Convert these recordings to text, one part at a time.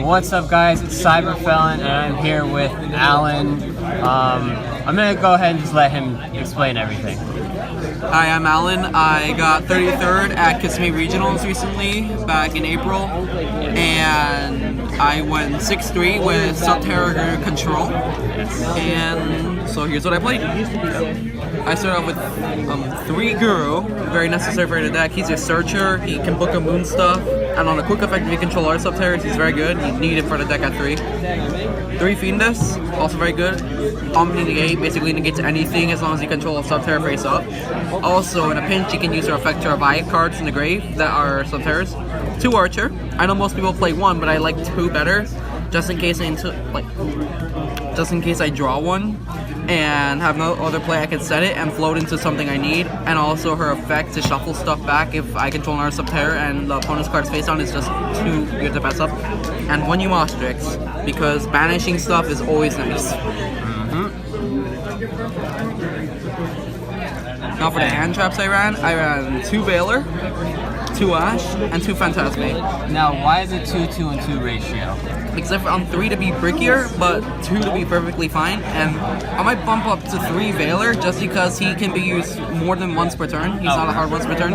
What's up, guys? It's Cyberfelon, and I'm here with Alan. I'm gonna go ahead and just let him explain everything. Hi, I'm Alan. I got 33rd at Kissimmee Regionals recently, back in April, and I went 6-3 with Sub-Terra Control, and so here's what I played. I started off with 3 Guru, very necessary for the deck. He's your searcher, he can book a moon stuff, and on a quick effect if you control other Sub-Terras, he's very good. You need it for the deck at 3. 3 Fiendus, also very good. Omni Negate basically negates anything as long as you control a Sub-Terra face up. Also, in a pinch, you can use your effect to revive cards in the grave that are Sub-Terras. 2 Archer. I know most people play 1, but I like 2 better, just in case I draw one and have no other play. I can set it and float into something I need, and also her effect to shuffle stuff back if I control another Sub-Terra and the opponent's card's face down is just too good to pass up. And 1 Umostrix, because banishing stuff is always nice. Now for the hand traps I ran 2 Veiler, 2 Ash, and 2 Phantasme. Now, why is it 2-2 and 2 ratio? Because I found 3 to be brickier, but 2 to be perfectly fine, and I might bump up to 3 Veiler just because he can be used more than once per turn. He's not a hard once per turn.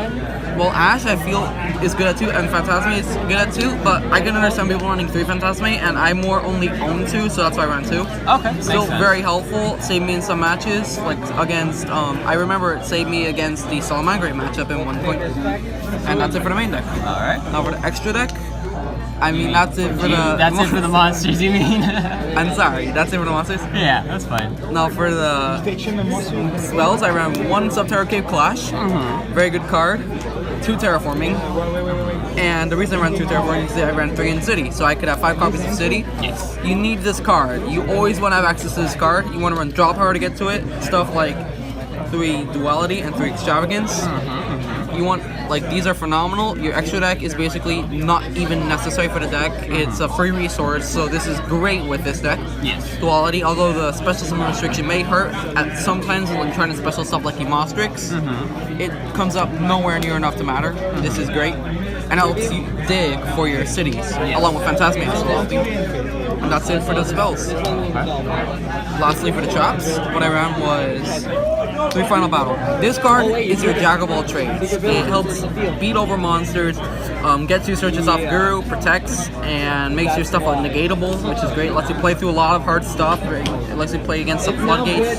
Well, Ash I feel is good at 2, and Phantasme is good at 2, but I can understand people running 3 Phantasme, and I more only own 2, so that's why I ran 2. Okay, still very helpful. Saved me in some matches, like against I remember it saved me against the Salamangreat matchup in one point. And that's it for the main deck. All right. Now for the extra deck. I mean, that's it for the... That's it for the monsters, you mean? I'm sorry, that's it for the monsters? Yeah, that's fine. Now for the spells, I ran 1 Sub-Terra Cave Clash. Very good card. 2 Terraforming. And the reason I ran 2 Terraforming is that I ran 3 in City, so I could have 5 copies of City. Yes. You need this card. You always want to have access to this card. You want to run draw power to get to it. Stuff like 3 Duality and 3 Extravagance. You want, like, these are phenomenal. Your extra deck is basically not even necessary for the deck. It's a free resource, so this is great with this deck. Yes. Duality, although the special summon restriction may hurt at sometimes when trying to special stuff like Umostrix, it comes up nowhere near enough to matter. This is great. And it helps you dig for your cities, along with Phantasme as well. And that's it for the spells. Lastly, for the traps, what I ran was 3 Final Battle. This card is your jack of all trades. It helps beat over monsters, gets you searches off Guru, protects, and makes your stuff unnegatable, which is great. Lets you play through a lot of hard stuff. It lets you play against some floodgates.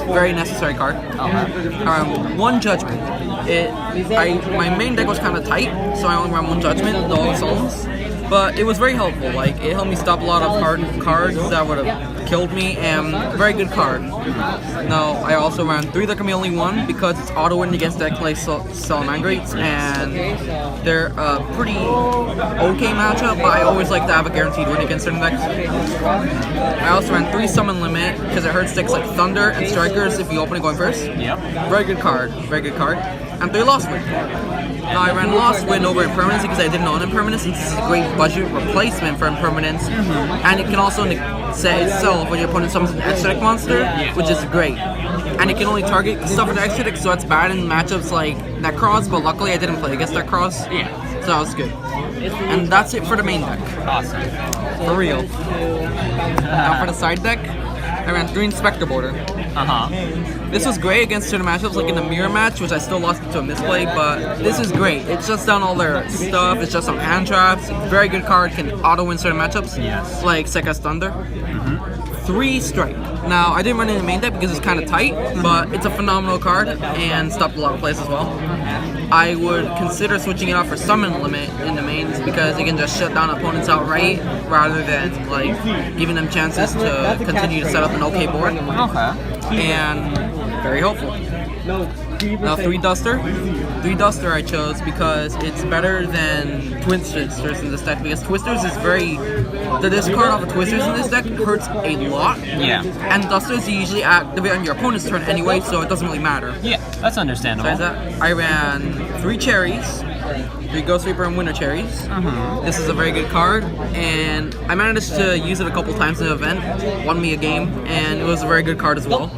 Very necessary card. 1 Judgment. My main deck was kind of tight, so I only ran 1 Judgment, all the souls. But it was very helpful. Like, it helped me stop a lot of hard cards that would have killed me, and very good card. Now, I also ran 3 that can be only 1 because it's auto-win against deck like Salamangreats, and they're a pretty okay matchup, but I always like to have a guaranteed win against certain decks. I also ran 3 Summon Limit because it hurts decks like Thunder and Strikers if you open it going first. Yep. Very good card, and 3 Lost Win. Now I ran Lost Win over Impermanence because I didn't own Impermanence, and this is a great budget replacement for Impermanence, and it can also set itself when your opponent summons an extra deck monster, which is great. And it can only target stuff with extra deck, so that's bad in matchups like Necross, but luckily I didn't play against Necross, so that was good. And that's it for the main deck. Awesome. For real. Now for the side deck, I ran 3 Inspector Border. This was great against certain matchups, like in the mirror match, which I still lost to a misplay, but this is great. It shuts down all their stuff, it's just some hand traps. Very good card, can auto-win certain matchups, like Sekka's Thunder. 3 Strike. Now, I didn't run it in the main deck because it's kind of tight, but it's a phenomenal card and stopped a lot of plays as well. I would consider switching it off for Summon Limit in the mains because it can just shut down opponents outright rather than like giving them chances to continue to set up an okay board. And very helpful. Now 3 Duster. 3 Duster I chose because it's better than Twisters in this deck, because Twisters is very... The discard off of Twisters in this deck hurts a lot. And Dusters you usually activate on your opponent's turn anyway, so it doesn't really matter. That's understandable. Besides that, I ran 3 Cherries, 3 Ghost Reaper and Winter Cherries. This is a very good card, and I managed to use it a couple times in the event, won me a game, and it was a very good card as well.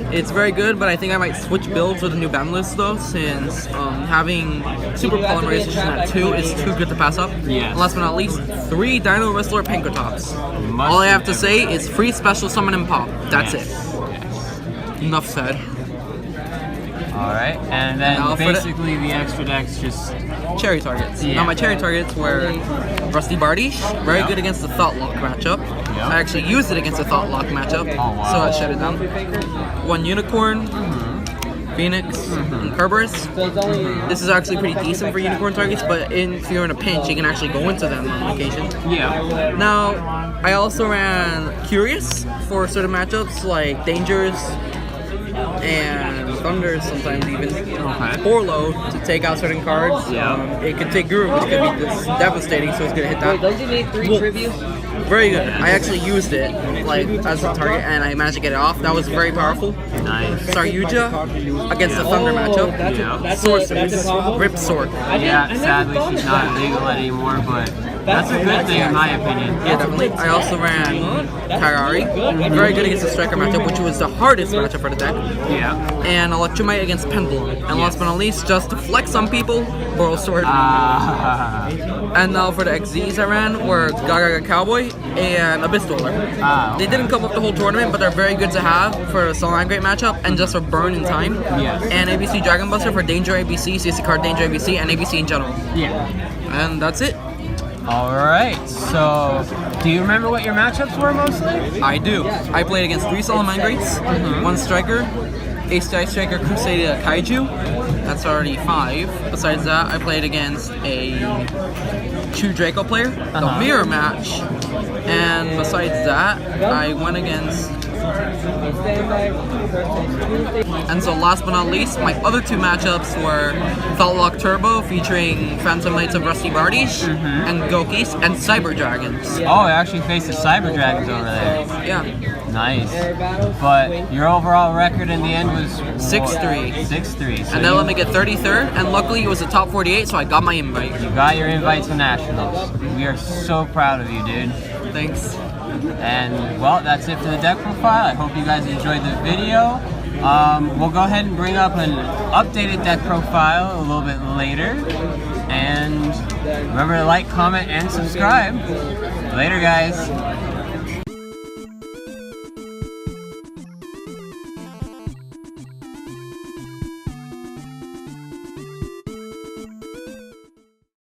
It's very good, but I think I might switch builds with a new ban list though, since having Super Polymerization at 2 is too good to pass up. Yes. And last but not least, 3 Dino Wrestler Pankotops. All I have to say is free special summon and pop. That's it. Enough said. Alright, and then Now basically the extra decks just... Cherry targets. Yeah. Now my cherry targets were Rusty Bardish, very good against the Thought Lock matchup. Yeah. I actually used it against the Thought Lock matchup, Oh, wow. so I shut it down. 1 Unicorn, Phoenix, and Kerberos. This is actually pretty decent for Unicorn targets, but if you're in a pinch, you can actually go into them on occasion. Yeah. Now, I also ran Curious for certain matchups like Dangers and Thunder sometimes even. Okay. Porlo to take out certain cards. Yeah. It could take Guru, which could be devastating, so it's gonna hit that. Don't you need 3 tributes? Very good. I actually used it like as a target, and I managed to get it off. That was very powerful. Nice. Yugioh against the Thunder matchup. Yeah. Sorceress, Rip Sword. Yeah, sadly she's not legal anymore, but that's a good thing in my opinion. Yeah, definitely. I also ran Kagari. Very good against the Striker matchup, which was the hardest matchup for the deck. Yeah. And Electromite against Pendulum. And last but not least, just to flex on people, Boral Sword. And now for the XZs I ran were Gaga Cowboy and Abyss Dweller. Okay. They didn't come up the whole tournament, but they're very good to have for a Solana Great matchup and just for burn in time. Yes. And ABC Dragon Buster for Danger ABC, CSC card Danger ABC, and ABC in general. Yeah. And that's it. Alright, so do you remember what your matchups were mostly? I do. I played against 3 Salamangreats, 1 Striker, a Sky Striker Crusader Kaiju. That's already 5. Besides that, I played against a 2 Draco player, the mirror match. And besides that, I went against... And so last but not least, my other 2 matchups were Thoughtlock Turbo featuring Phantom Knights of Rusty Bardish and Gokis and Cyber Dragons. Oh, I actually faced the Cyber Dragons over there. Yeah. Nice. But your overall record in the end was 6-3. 6-3. So And that let me get 33rd, and luckily it was a top 48, so I got my invite. you got your invite to Nationals. We are so proud of you, dude. Thanks. And well, that's it for the deck profile. I hope you guys enjoyed the video. We'll go ahead and bring up an updated deck profile a little bit later. And remember to like, comment, and subscribe. Later, guys.